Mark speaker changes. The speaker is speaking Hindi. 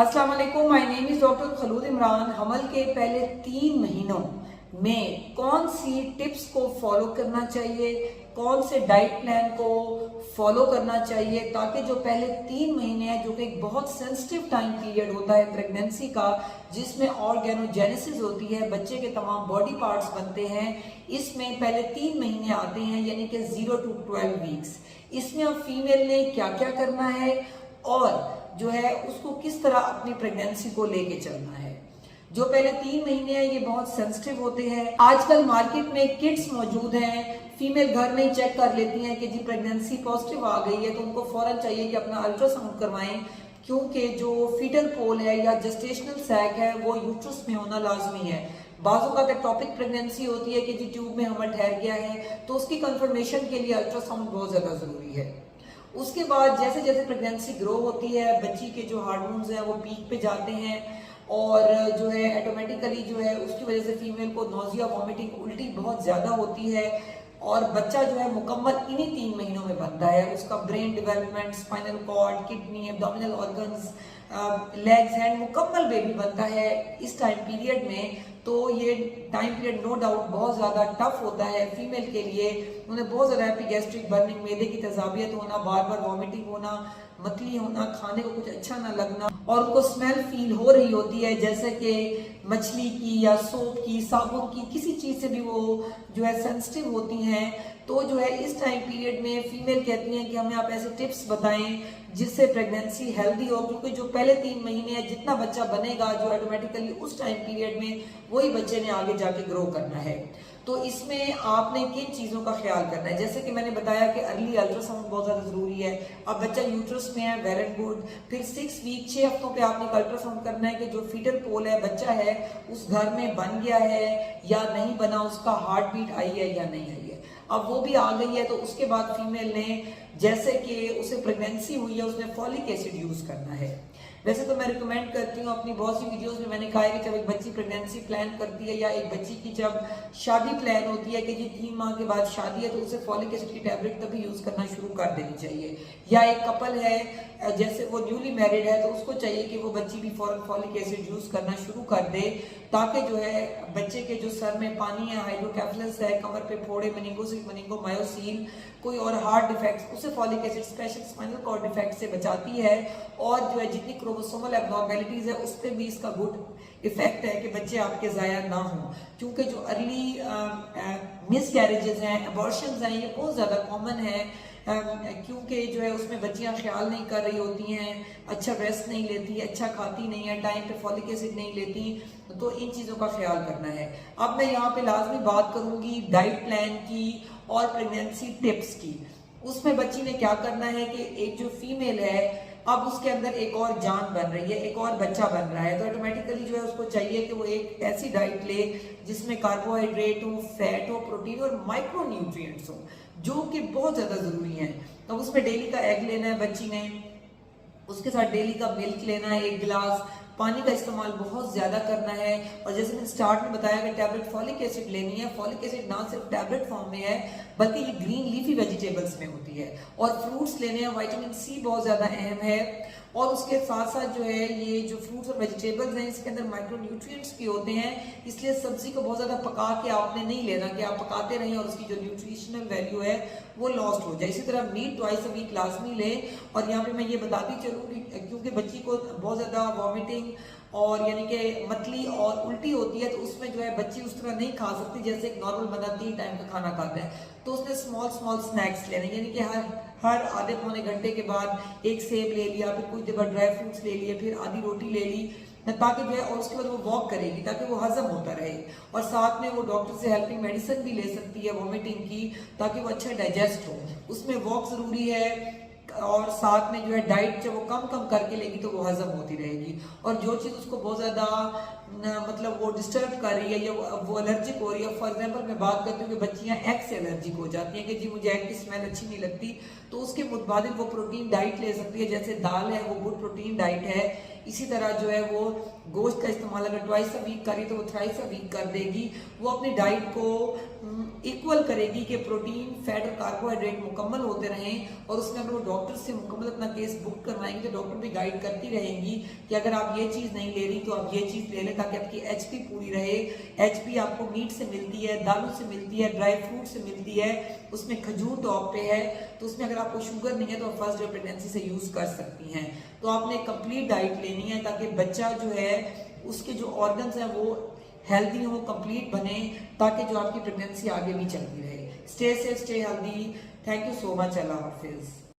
Speaker 1: अस्सलाम वालेकुम, my name is doctor Khulood Imran. हमल के पहले 3 महीनों में कौन सी टिप्स को फॉलो करना चाहिए, कौन से डाइट प्लान को फॉलो करना चाहिए ताकि जो पहले 3 महीने हैं, जो कि एक बहुत सेंसिटिव टाइम पीरियड होता है प्रेगनेंसी का, जिसमें ऑर्गेनोजेनेसिस होती है, बच्चे के तमाम बॉडी पार्ट्स बनते हैं, इसमें पहले 3 महीने आते हैं यानी कि 0 to 12 वीक्स। इसमें अब फीमेल ने क्या क्या करना है और जो है उसको किस तरह अपनी प्रेगनेंसी को लेके चलना है। जो पहले 3 महीने हैं ये बहुत सेंसिटिव होते हैं। आजकल मार्केट में किट्स मौजूद हैं, फीमेल घर में ही चेक कर लेती हैं कि जी प्रेगनेंसी पॉजिटिव आ गई है तो उनको फौरन चाहिए कि अपना अल्ट्रासाउंड करवाएं, क्योंकि जो फीटल पोल है या जेस्टेशनल सैक है वो यूट्रस में होना लाजमी है। बाजू का टॉपिक प्रेगनेंसी होती है कि जी ट्यूब में हमल ठहर गया है, तो उसकी कंफर्मेशन के लिए अल्ट्रासाउंड बहुत ज्यादा जरूरी है। उसके बाद जैसे जैसे प्रेगनेंसी ग्रो होती है, बच्ची के जो हार्मोन्स हैं वो पीक पे जाते हैं और जो है ऑटोमेटिकली जो है उसकी वजह से फीमेल को नोजिया, वॉमिटिंग, उल्टी बहुत ज्यादा होती है और बच्चा जो है मुकम्मल इन्हीं 3 महीनों में बनता है। उसका brain development, spinal cord, kidney, abdominal organs, legs, hand, मुकम्मल बेबी बनता है इस टाइम पीरियड में। तो ये टाइम पीरियड नो डाउट बहुत ज़्यादा टफ होता है फीमेल के लिए। उन्हें बहुत ज़्यादा एपिगैस्ट्रिक बर्निंग, मैदे की तेजाबियत होना, बार बार वॉमिटिंग होना, मतली होना, खाने को कुछ अच्छा ना लगना और उनको स्मेल फील हो रही होती है जैसे कि मछली की या सोप की, साबुन की, किसी चीज़ से भी वो जो है सेंसिटिव होती हैं। तो जो है इस टाइम पीरियड में फीमेल कहती हैं कि हमें आप ऐसे टिप्स बताएं जिससे प्रेगनेंसी हेल्दी हो, क्योंकि जो पहले 3 महीने है जितना बच्चा बनेगा जो ऑटोमेटिकली उस टाइम पीरियड में वही बच्चे ने आगे जाके ग्रो करना है। तो इसमें आपने किन चीज़ों का ख्याल करना है, जैसे कि मैंने बताया कि अर्ली अल्ट्रासाउंड बहुत ज़्यादा ज़रूरी है। अब बच्चा यूट्रस में है, वेल एंड गुड। फिर 6 वीक 6 हफ्तों पे आपने अल्ट्रासाउंड करना है कि जो फीटल पोल है, बच्चा है, उस घर में बन गया है या नहीं बना, उसका हार्ट बीट आई है या नहीं आई है। अब वो भी आ गई है तो उसके बाद फीमेल ने जैसे कि उसे प्रेगनेंसी हुई है उसने फॉलिक एसिड यूज करना है। वैसे तो मैं रिकमेंड करती हूँ, अपनी बहुत सी वीडियोस में मैंने कहा है कि जब एक बच्ची प्रेगनेंसी प्लान करती है या एक बच्ची की जब शादी प्लान होती है कि जी 3 माह के बाद शादी है तो उसे फॉलिक एसिड की टैबलेट तभी यूज करना शुरू कर देनी चाहिए। या एक कपल है जैसे वो न्यूली मैरिड है तो उसको चाहिए कि वो बच्ची भी फौरन फॉलिक एसिड यूज करना शुरू कर दे ताकि जो है बच्चे के जो सर में पानी है, हाइड्रोकेफलस है, कमर पे फोड़े, मेनिंगोमायोसिल, कोई और हार्ट डिफेक्ट, उसे folic acid special spinal cord defect से बचाती है। और जो है जितनी क्रोमोसोमल एब्नॉर्मेलिटीज है उस पर भी इसका गुड इफेक्ट है कि बच्चे आपके ज़ाया ना हों, क्योंकि जो अर्ली मिस कैरेजेस हैं, अबॉर्शंस हैं, ये बहुत ज़्यादा कॉमन है क्योंकि जो है उसमें बच्चियां ख्याल नहीं कर रही होती हैं, अच्छा रेस्ट नहीं लेती, अच्छा खाती नहीं है, टाइम पे फॉलिक एसिड नहीं लेती, तो इन चीज़ों का ख्याल करना है। अब मैं यहाँ पे लाजमी बात करूँगी डाइट प्लान की और प्रेगनेंसी टिप्स की। उसमें बच्ची ने क्या करना है कि एक जो फीमेल है अब उसके अंदर एक और जान बन रही है, एक और बच्चा बन रहा है, तो ऑटोमेटिकली जो है उसको चाहिए कि वो एक ऐसी डाइट ले जिसमें कार्बोहाइड्रेट हो, फैट हो, प्रोटीन और माइक्रो न्यूट्रिएंट्स हो जो कि बहुत ज्यादा जरूरी हैं। तो उसमें डेली का एग लेना है बच्ची ने, उसके साथ डेली का मिल्क लेना है 1 गिलास, पानी का इस्तेमाल बहुत ज्यादा करना है। और जैसे मैंने स्टार्ट में बताया कि टैबलेट फॉलिक एसिड लेनी है, फॉलिक एसिड ना सिर्फ टैबलेट फॉर्म में है बल्कि ये ग्रीन लीफी वेजिटेबल्स में होती है। और फ्रूट्स लेने हैं, विटामिन सी बहुत ज्यादा अहम है। और उसके साथ साथ जो है ये जो फ्रूट्स और वेजिटेबल्स हैं इसके अंदर माइक्रो न्यूट्रिएंट्स भी होते हैं, इसलिए सब्जी को बहुत ज्यादा पका के आपने नहीं लेना कि आप पकाते रहें और उसकी जो न्यूट्रिशनल वैल्यू है वो लॉस्ट हो जाए। इसी तरह मीट ट्वाइस अ वीक लाजमी ले। और यहाँ पे मैं ये बताती चलूँ क्योंकि बच्ची को बहुत ज्यादा वॉमिटिंग और यानी कि मतली और उल्टी होती है तो उसमें जो है बच्ची उस तरह नहीं खा सकती जैसे एक नॉर्मल बंदा 3 टाइम का खाना खाता है। तो उसने स्मॉल स्मॉल स्नैक्स लेने, यानी कि हर आधे पौने घंटे के बाद एक सेब ले लिया, फिर कुछ देर ड्राई फ्रूट्स ले लिए, फिर आधी रोटी ले ली, ताकि जो है और उसके बाद वो वॉक करेगी ताकि वो हजम होता रहे। और साथ में वो डॉक्टर से हेल्पिंग मेडिसिन भी ले सकती है वॉमिटिंग की ताकि वो अच्छा डाइजेस्ट हो। उसमें वॉक जरूरी है और साथ में जो है डाइट जब वो कम कम करके लेगी तो वो हजम होती रहेगी। और जो चीज़ उसको बहुत ज़्यादा मतलब वो डिस्टर्ब कर रही है या वो एलर्जिक हो रही है, फॉर एग्जांपल मैं बात करती हूँ कि बच्चियाँ एग से एलर्जिक हो जाती हैं कि जी मुझे एग की स्मेल अच्छी नहीं लगती, तो उसके मुताबिक वो प्रोटीन डाइट ले सकती है। जैसे दाल है वो गुड प्रोटीन डाइट है, इसी तरह जो है वो गोश्त का इस्तेमाल अगर ट्वाइस अ वीक करी तो वो थ्राइस अ वीक कर देगी। वो अपनी डाइट को इक्वल करेगी कि प्रोटीन, फैट और कार्बोहाइड्रेट मुकम्मल होते रहें। और उसमें अगर वो डॉक्टर से मुकम्मल अपना केस बुक करवाएंगे तो डॉक्टर भी गाइड करती रहेंगी कि अगर आप ये चीज़ नहीं ले रही तो आप ये चीज़ ले लें, ताकि आपकी एचपी पूरी रहे। एचपी आपको मीट से मिलती है, दालों से मिलती है, ड्राई फ्रूट से मिलती है, उसमें खजूर टॉप पे है। तो उसमें अगर आपको शुगर नहीं है तो आप फर्स्ट डे प्रेगनेंसी से यूज़ कर सकती हैं। तो आपने कंप्लीट डाइट लेनी है ताकि बच्चा जो है उसके जो ऑर्गन्स हैं वो हेल्दी हो, कंप्लीट बने, ताकि जो आपकी प्रेगनेंसी आगे भी चलती रहे। Stay safe, stay healthy. Thank you so much. Allah Hafiz.